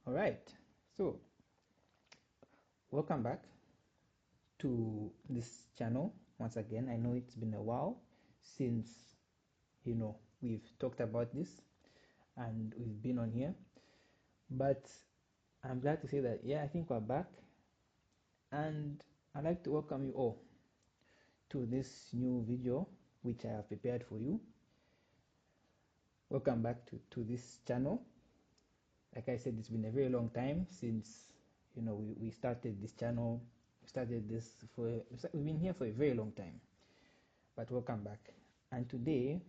All right, so welcome back to this channel once again. I know it's been a while since we've talked about this and we've been on here, but I'm glad to say that I think we're back, and I'd like to welcome you all to this new video which I have prepared for you. Welcome back to this channel. Like I said, it's been a very long time since we started this channel. We've been here for a very long time, but welcome back. And today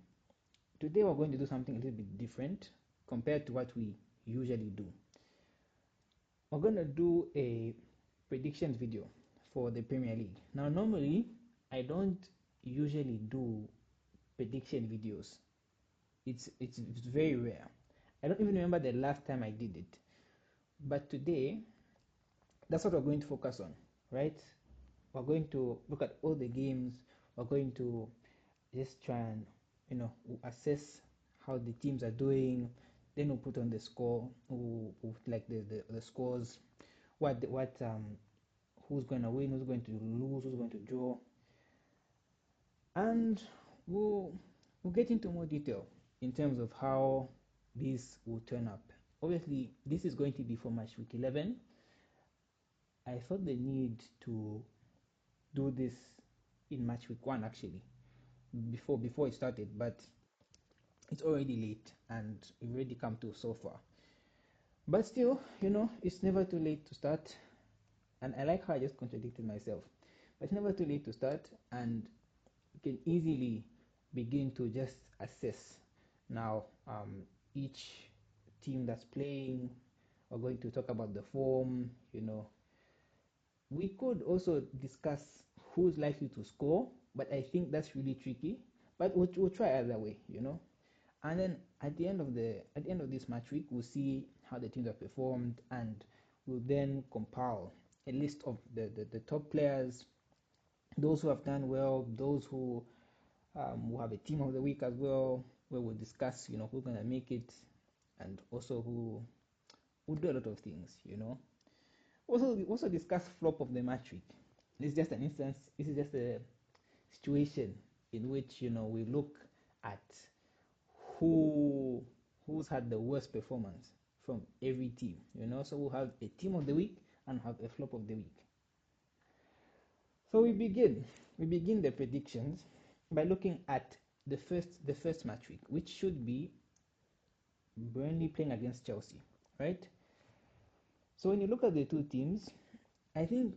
we're going to do something a little bit different compared to what we usually do. We're going to do a predictions video for the Premier League. Now, normally I don't usually do prediction videos. It's very rare. I don't even remember the last time I did it. But today, that's what we're going to focus on, right? We're going to look at all the games. We're going to just try and assess how the teams are doing. Then we'll put on the score, we'll like the scores, who's going to win, who's going to lose, who's going to draw, and we'll get into more detail in terms of how this will turn up. Obviously, this is going to be for match week 11. I felt the need to do this in match week 1 actually, before it started, but it's already late and we've already come to so far. But still, it's never too late to start. And I like how I just contradicted myself. But it's never too late to start, and you can easily begin to just assess. Now, each team that's playing, we're going to talk about the form. We could also discuss who's likely to score, but I think that's really tricky. But we'll try either way, And then at the end of this match week, we'll see how the teams have performed, and we'll then compile a list of the top players, those who have done well, those who will have a team of the week as well, where we'll discuss, who's gonna make it, and also who will do a lot of things, Also discuss flop of the match week. This is just an instance. This is just a situation in which we look at who's had the worst performance from every team. So we'll have a team of the week and have a flop of the week. So we begin the predictions by looking at the first match week, which should be Burnley playing against Chelsea, right? So when you look at the two teams, I think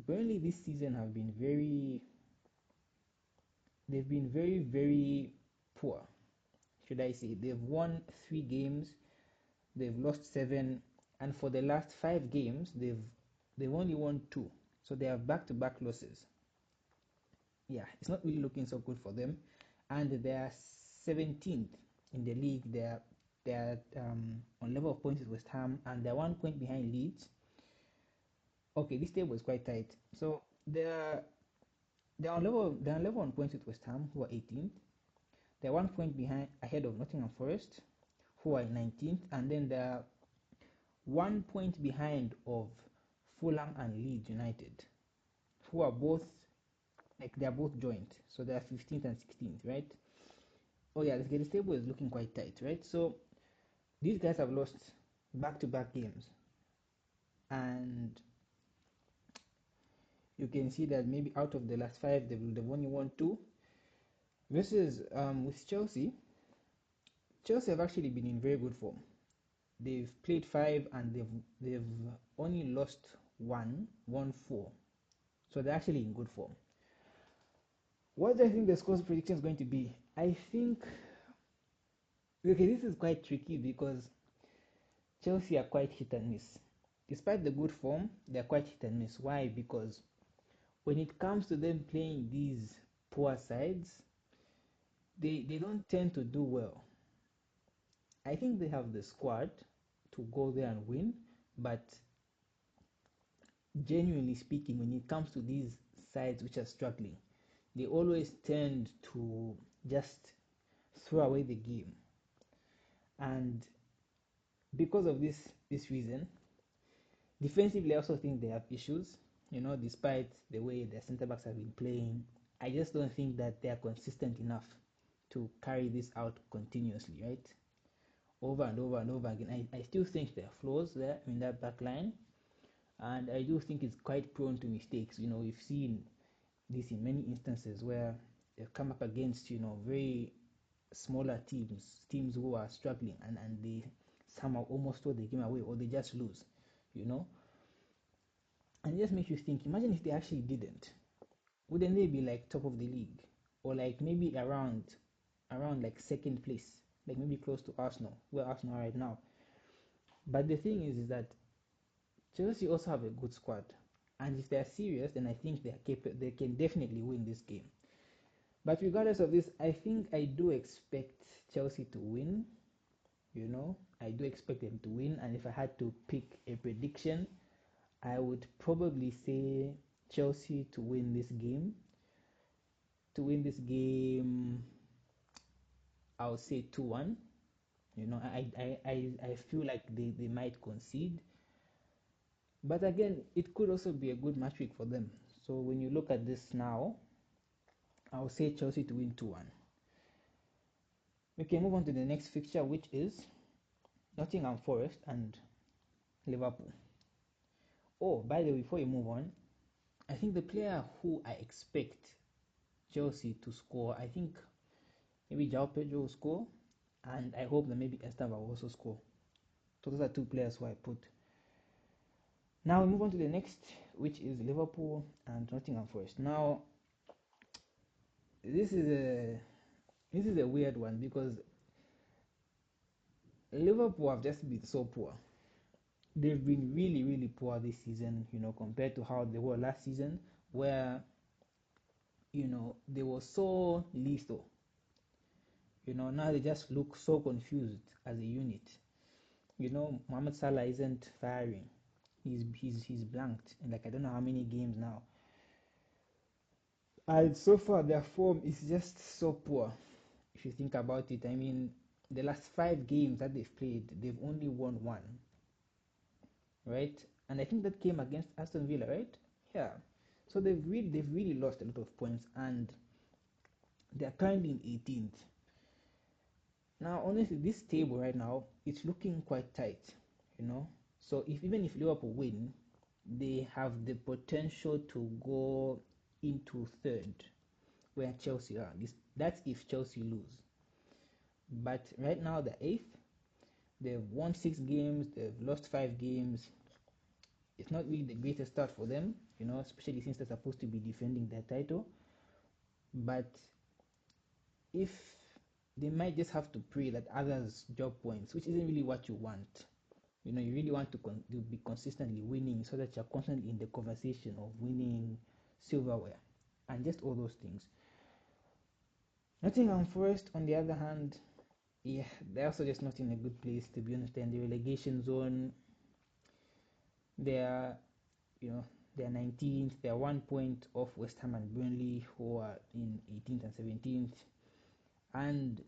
Burnley this season they've been very, very poor, should I say. They've won 3 games, they've lost 7, and for the last 5 games they've only won 2. So they have back-to-back losses. Yeah, it's not really looking so good for them, and they are 17th in the league. They're on level of points with West Ham, and they're 1 point behind Leeds. Okay, this table is quite tight. So they're on level on points with West Ham, who are 18th. They're 1 point ahead of Nottingham Forest, who are 19th, and then they're 1 point behind of Fulham and Leeds United, who are both they're both joint, so they're 15th and 16th, right? Oh yeah, this table is looking quite tight, right? So these guys have lost back-to-back games, and you can see that maybe out of the last 5 they've only won 2. Versus with Chelsea have actually been in very good form. They've played 5 and they've only lost 1, won 4. So they're actually in good form. What do I think the scores prediction is going to be? I think, okay, this is quite tricky because Chelsea are quite hit and miss. Despite the good form, they're quite hit and miss. Why? Because when it comes to them playing these poor sides, they don't tend to do well. I think they have the squad to go there and win, but genuinely speaking, when it comes to these sides which are struggling, they always tend to just throw away the game. And because of this this reason. Defensively, I also think they have issues. Despite the way their centre backs have been playing, I just don't think that they are consistent enough to carry this out continuously, right? Over and over and over again. I still think there are flaws there in that back line, and I do think it's quite prone to mistakes. We've seen this in many instances where they've come up against, very smaller teams who are struggling, and they somehow almost throw the game away, or they just lose, and it just makes you think, imagine if they actually didn't. Wouldn't they be like top of the league, or like maybe around like second place, like maybe close to Arsenal, where Arsenal are right now? But the thing is that Chelsea also have a good squad, and if they're serious, then I think they can definitely win this game. But regardless of this, I think I do expect Chelsea to win. I do expect them to win, and if I had to pick a prediction, I would probably say Chelsea to win this game. I would say 2-1. I feel like they might concede. But again, it could also be a good match week for them. So when you look at this now, I would say Chelsea to win 2-1. We can move on to the next fixture, which is Nottingham Forest and Liverpool. Oh, by the way, before you move on, I think the player who I expect Chelsea to score, I think maybe João Pedro will score, and I hope that maybe Estava will also score. So those are two players who I put. Now we move on to the next, which is Liverpool and Nottingham Forest. Now, this is a weird one because Liverpool have just been so poor. They've been really, really poor this season, compared to how they were last season, where, they were so lethal. Now they just look so confused as a unit. Mohamed Salah isn't firing. He's blanked in like I don't know how many games now. And so far their form is just so poor. If you think about it, I mean, the last 5 games that they've played, they've only won 1. Right? And I think that came against Aston Villa, right? Yeah. So they've really lost a lot of points, and they're currently in 18th. Now, honestly, this table right now, it's looking quite tight, So even if Liverpool win, they have the potential to go into 3rd, where Chelsea are. That's if Chelsea lose. But right now they're 8th. They've won 6 games. They've lost 5 games. It's not really the greatest start for them, especially since they're supposed to be defending their title. But if they might just have to pray that others drop points, which isn't really what you want. You really want to be consistently winning so that you're constantly in the conversation of winning silverware and just all those things. Nottingham Forest, on the other hand, yeah, they're also just not in a good place, to be honest. They're in the relegation zone. They're 19th. They're 1 point off West Ham and Burnley, who are in 18th and 17th. And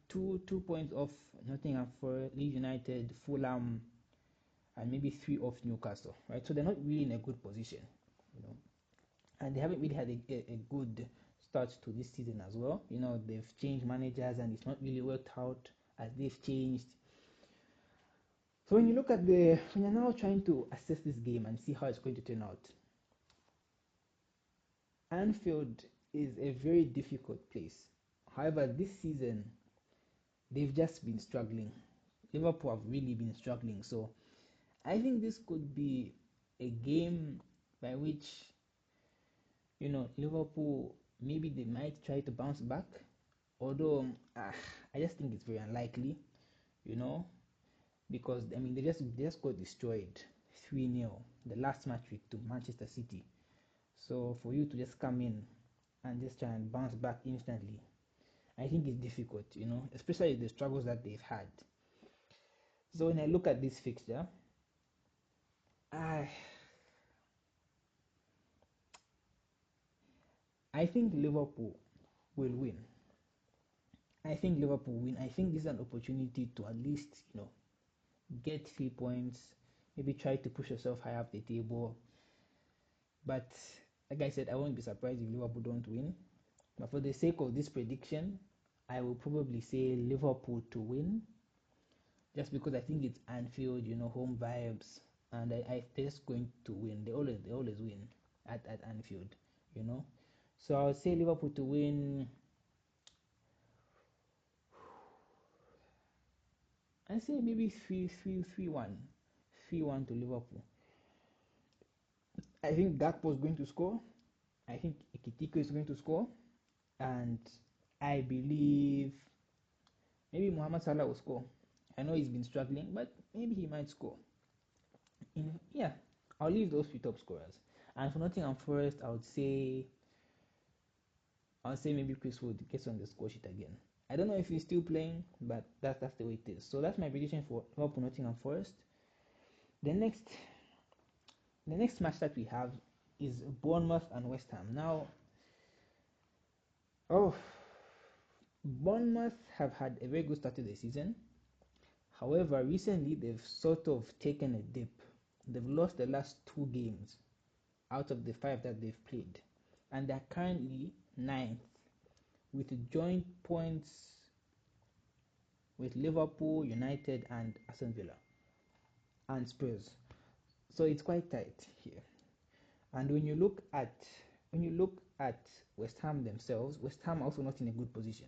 2 points off Nottingham Forest, Leeds United, Fulham, and maybe 3 off Newcastle, right? So they're not really in a good position, and they haven't really had a good start to this season as well. They've changed managers and it's not really worked out as they've changed. So when you're now trying to assess this game and see how it's going to turn out, Anfield is a very difficult place. However, this season, they've just been struggling. Liverpool have really been struggling. So I think this could be a game by which, Liverpool, maybe they might try to bounce back. Although, I just think it's very unlikely, because, I mean, they just got destroyed 3-0 the last match week to Manchester City. So for you to just come in and just try and bounce back instantly, I think it's difficult, especially the struggles that they've had. So when I look at this fixture, I think Liverpool will win. I think this is an opportunity to at least, get 3 points, maybe try to push yourself high up the table. But like I said, I won't be surprised if Liverpool don't win. But for the sake of this prediction, I will probably say Liverpool to win, just because I think it's Anfield, home vibes, and they're just going to win. They always win at Anfield, you know. So I would say Liverpool to win. I say maybe 3-1, 3-1 to Liverpool. I think Gakpo is going to score. I think Ekitiko is going to score, and I believe maybe Mohamed Salah will score. I know he's been struggling, but maybe he might score. Yeah, I'll leave those three top scorers. And for Nottingham Forest, I would say maybe Chris Wood gets on the score sheet again. I don't know if he's still playing, but that's the way it is. So that's my prediction for Liverpool Nottingham Forest. The next match that we have is Bournemouth and West Ham. Now, Bournemouth have had a very good start to the season. However, recently they've sort of taken a dip. They've lost the last 2 games out of the 5 that they've played, and they're currently ninth with joint points with Liverpool, United, and Aston Villa and Spurs. So it's quite tight here. And when you look at West Ham themselves, West Ham are also not in a good position.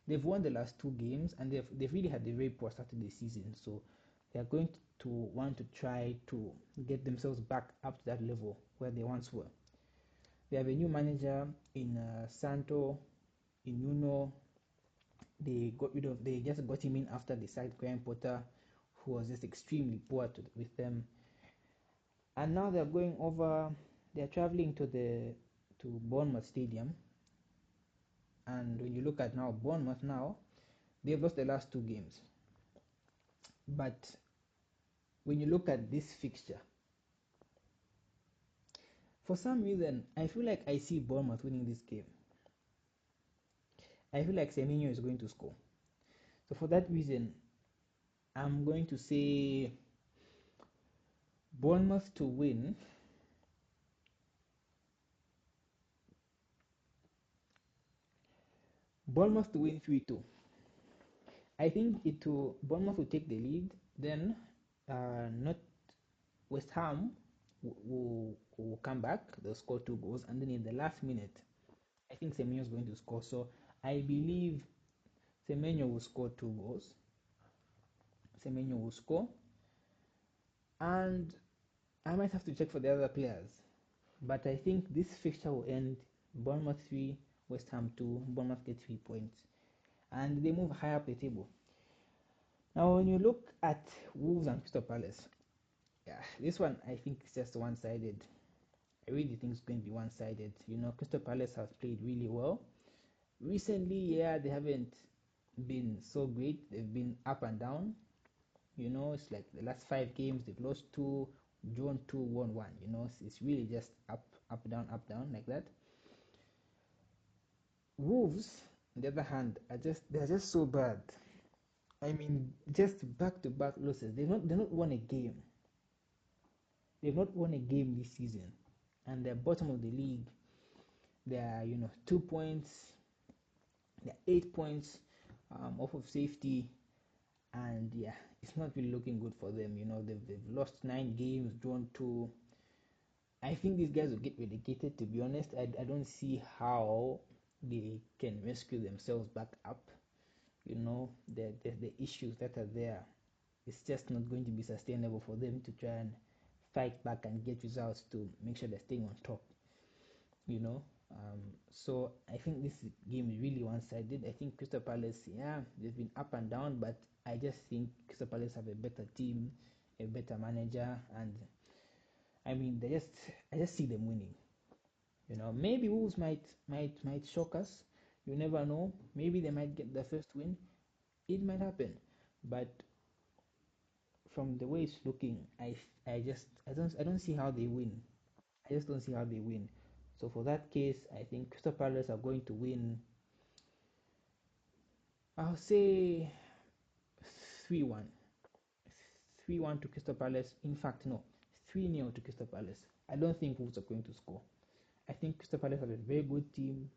They've won the last 2 games, and they've really had a very poor start to the season. So they are going to want to try to get themselves back up to that level where they once were. They have a new manager in Santo Inuno. They just got him in after they signed Graham Potter, who was just extremely poor with them. And now they're traveling to Bournemouth Stadium. And when you look at now Bournemouth now, they've lost the last 2 games. But when you look at this fixture, for some reason I feel like I see Bournemouth winning this game. I feel like Semenyo is going to score. So for that reason, I'm going to say Bournemouth to win. Bournemouth to win 3-2. I think Bournemouth will take the lead. Then, not West Ham will come back. They'll score 2 goals, and then in the last minute, I think Semenyo is going to score. So I believe Semenyo will score 2 goals. Semenyo will score, and I might have to check for the other players. But I think this fixture will end Bournemouth 3, West Ham 2. Bournemouth get 3 points, and they move high up the table. Now, when you look at Wolves and Crystal Palace, yeah, this one I think is just one-sided. I really think it's going to be one-sided. Crystal Palace have played really well recently. Yeah, they haven't been so great. They've been up and down. It's like the last 5 games they've lost 2, drawn 2, won 1. It's really just up down like that. Wolves, on the other hand, they're just so bad. I mean, just back-to-back losses. They've not won a game. They've not won a game this season, and they're bottom of the league. They're 2 points. They're 8 points off of safety, and yeah, it's not really looking good for them. They've lost 9 games, drawn 2. I think these guys will get relegated. To be honest, I don't see how they can rescue themselves back up. The issues that are there, it's just not going to be sustainable for them to try and fight back and get results to make sure they're staying on top. So I think this game is really one-sided. I think Crystal Palace, yeah, they've been up and down, but I just think Crystal Palace have a better team, a better manager, and I mean, I just see them winning. Maybe Wolves might shock us. You never know. Maybe they might get the first win. It might happen, but from the way it's looking, I don't see how they win. I just don't see how they win. So for that case, I think Crystal Palace are going to win. I'll say 3-1. 3-1 to Crystal Palace. In fact, no, 3-0 to Crystal Palace. I don't think Wolves are going to score. I think Crystal Palace have a very good team,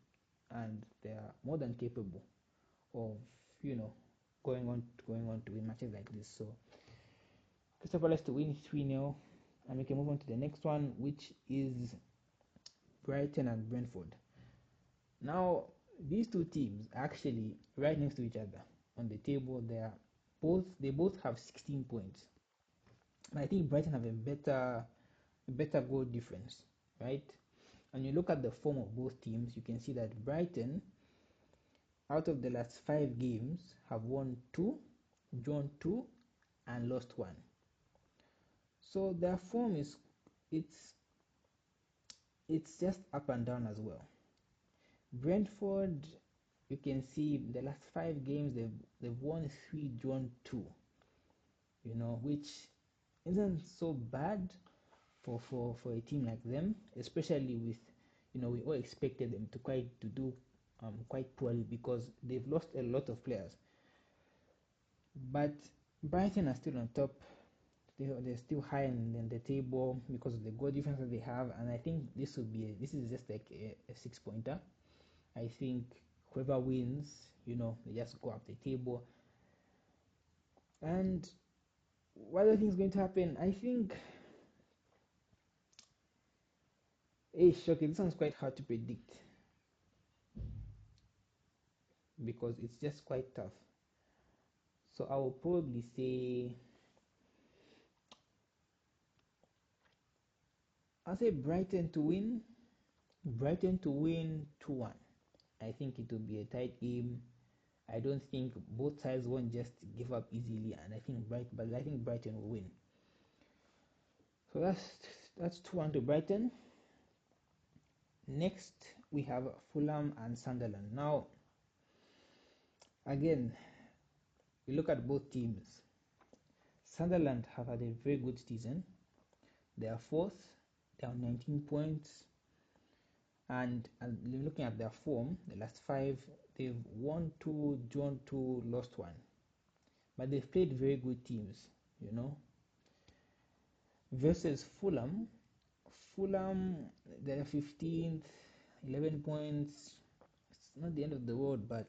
and they are more than capable of, going on to win matches like this. So Crystal Palace to win 3-0, and we can move on to the next one, which is Brighton and Brentford. Now, these two teams are actually right next to each other on the table. They both have 16 points. But I think Brighton have a better goal difference, right? And you look at the form of both teams, you can see that Brighton, out of the last 5 games, have won 2, drawn 2, and lost 1. So their form it's just up and down as well. Brentford, you can see the last 5 games they've won 3, drawn 2, which isn't so bad for a team like them, especially with, we all expected them to do quite poorly because they've lost a lot of players. But Brighton are still on top. They're still high in the table because of the goal difference that they have, and I think this is just like a 6-pointer. I think whoever wins, they just go up the table. And what do I think is going to happen? I think, okay, this one's quite hard to predict because it's just quite tough. So I will probably say, I'll say Brighton to win 2-1. I think it will be a tight game. I don't think both sides won't just give up easily, and I think Brighton will win. So that's 2-1 to Brighton. Next we have Fulham and Sunderland. Now, again, you look at both teams. Sunderland have had a very good season. They are 4th. They are 19 points. And looking at their form, the last 5, they've won 2, drawn 2, lost 1. But they've played very good teams, Versus Fulham, they're 15th, 11 points. It's not the end of the world, but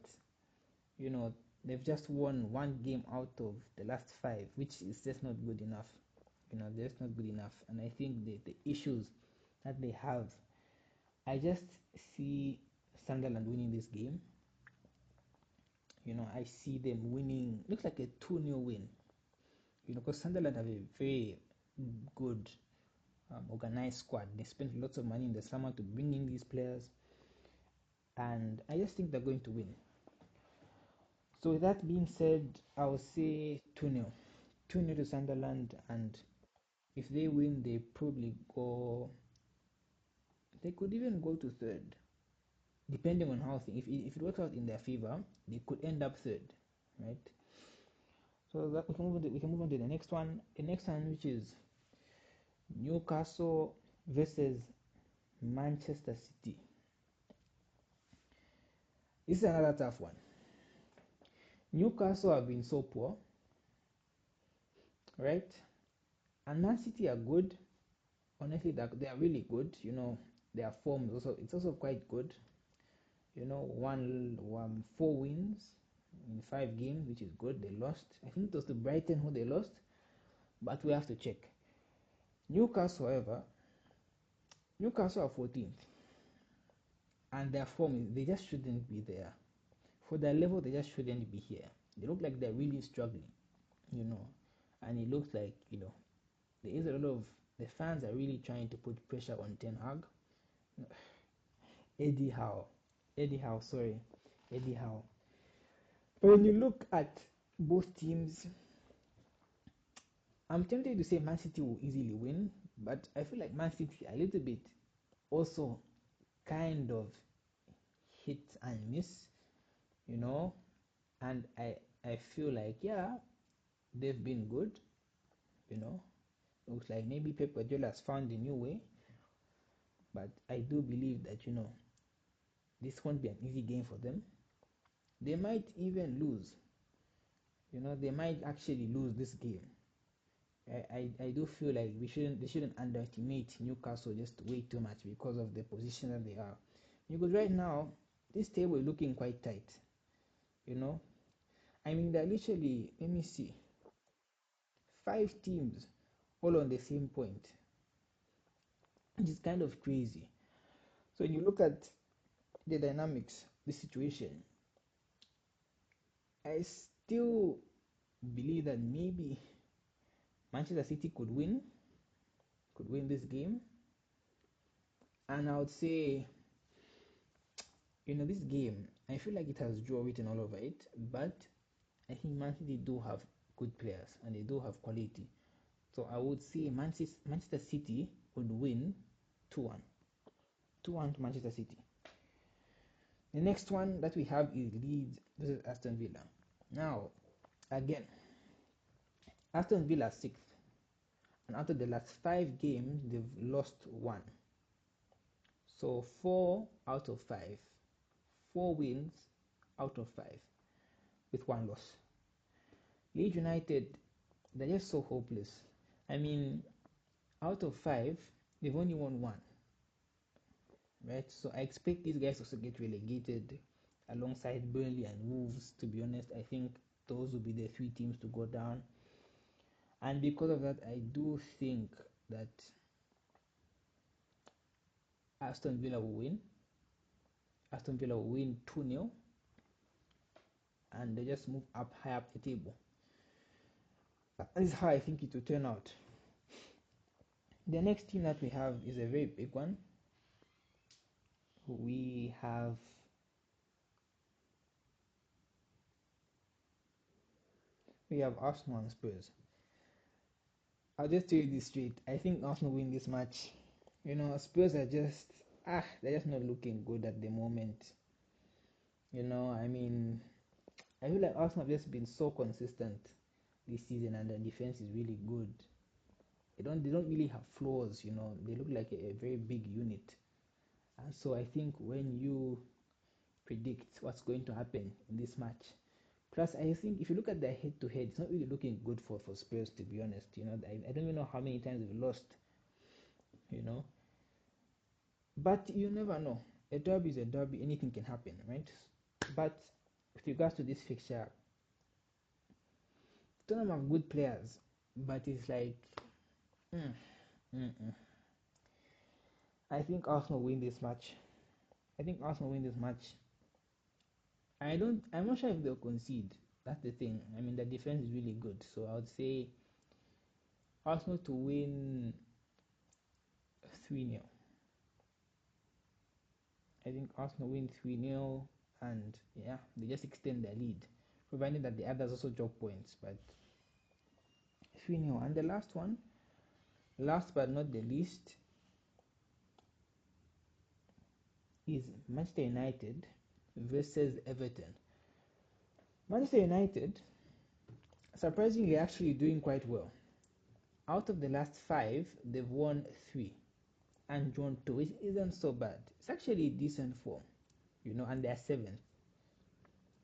they've just won 1 game out of the last 5, which is just not good enough. They're just not good enough. And I think the issues that they have, I just see Sunderland winning this game. I see them winning. Looks like a 2-0 win. Because Sunderland have a very good organized squad. They spent lots of money in the summer to bring in these players, and I just think they're going to win. So with that being said, I will say 2-0 to Sunderland, and if they win, they could even go to 3rd, depending on how things. If it works out in their favor, they could end up 3rd, right? So that we can move on to the next one. The next one, which is Newcastle versus Manchester City. This is another tough one. Newcastle have been so poor, right? And Man City are good. Honestly, they are really good. Their form is also quite good. 4 wins in 5 games, which is good. They lost. I think it was to Brighton who they lost, but we have to check. Newcastle, however, are 14th, and their form, they just shouldn't be there. For their level, they just shouldn't be here. They look like they're really struggling, and it looks like, there is a lot of, the fans are really trying to put pressure on Ten Hag. Eddie Howe. But when you look at both teams, I'm tempted to say Man City will easily win, but I feel like Man City a little bit also kind of hit and miss, and I feel like, yeah, they've been good, looks like maybe Pep Guardiola has found a new way, but I do believe that, this won't be an easy game for them. They might even lose, they might actually lose this game, I do feel like they shouldn't underestimate Newcastle just way too much because of the position that they are. Because right now this table is looking quite tight, you know. I mean, they're literally, let me see, 5 teams all on the same point, which is kind of crazy. So when you look at the dynamics, the situation, I still believe that maybe Manchester City could win this game. And I would say, this game, I feel like it has draw written all over it, but I think Man City do have good players and they do have quality. So I would say Manchester City would win 2-1. 2-1 to Manchester City. The next one that we have is Leeds versus Aston Villa. Now, again, Aston Villa 6th, and after the last 5 games, they've lost 1. So 4 out of 5. 4 wins out of 5 with 1 loss. Leeds United, they're just so hopeless. I mean, out of 5, they've only won 1. Right? So I expect these guys also get relegated alongside Burnley and Wolves. To be honest, I think those will be the 3 teams to go down. And because of that, I do think that Aston Villa will win. Aston Villa will win 2-0, and they just move up high up the table. That is how I think it will turn out. The next team that we have is a very big one. We have Arsenal and Spurs. I'll just tell you this straight. I think Arsenal win this match. Spurs are just they're just not looking good at the moment. I mean, I feel like Arsenal have just been so consistent this season, and their defense is really good. They don't really have flaws. They look like a very big unit. And so I think when you predict what's going to happen in this match, plus I think if you look at their head to head, it's not really looking good for Spurs, to be honest. I don't even know how many times they've lost. But you never know. A derby is a derby, anything can happen, right? But with regards to this fixture, Tottenham have good players, but it's like, mm, mm, mm. I think Arsenal win this match. I'm not sure if they'll concede. That's the thing. I mean, the defense is really good, so I would say Arsenal to win 3-0. I think Arsenal win 3-0, and yeah, they just extend their lead, provided that the others also drop points. But 3-0. And the last one, last but not the least, is Manchester United versus Everton. Manchester United, surprisingly, actually doing quite well. Out of the last 5, they've won 3 and drawn 2, which isn't so bad. It's actually a decent form, and they're 7th.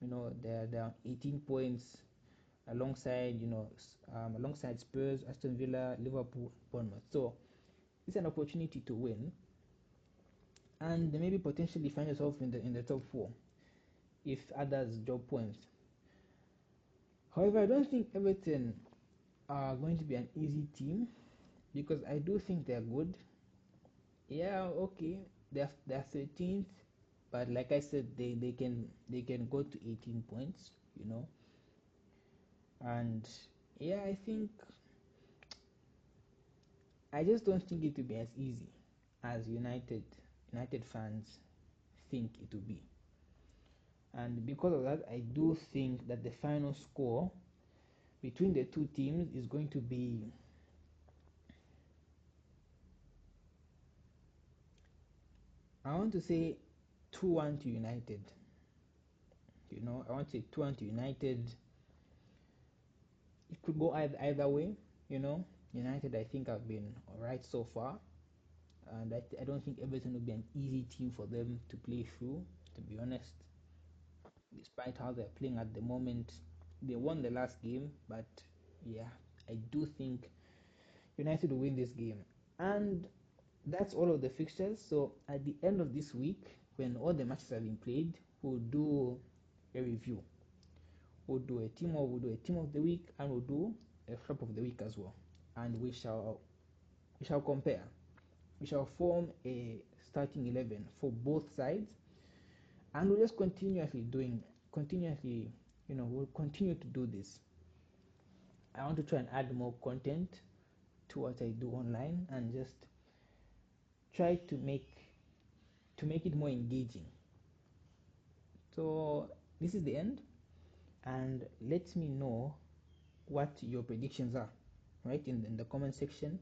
They're 18 points alongside, alongside Spurs, Aston Villa, Liverpool, Bournemouth. So it's an opportunity to win, and maybe potentially find yourself in the top 4 if others drop points. However, I don't think Everton are going to be an easy team, because I do think they're good. Yeah, okay, they're 13th, but like I said, they can go to 18 points, and yeah, I just don't think it will be as easy as United fans think it will be. And because of that, I do think that the final score between the 2 teams is going to be, I want to say, 2-1 to United. I want to say 2-1 to United. It could go either way. United, I think, have been alright so far, and I don't think Everton will be an easy team for them to play through, to be honest. Despite how they're playing at the moment, they won the last game, but yeah, I do think United will win this game. And that's all of the fixtures. So at the end of this week, when all the matches have been played, we'll do a review. We'll do a team of the week, and we'll do a flop of the week as well. And we shall compare. We shall form a starting 11 for both sides, and we'll just we'll continue to do this. I want to try and add more content to what I do online, and just try to make it more engaging. So this is the end, and let me know what your predictions are, right, in the comment section.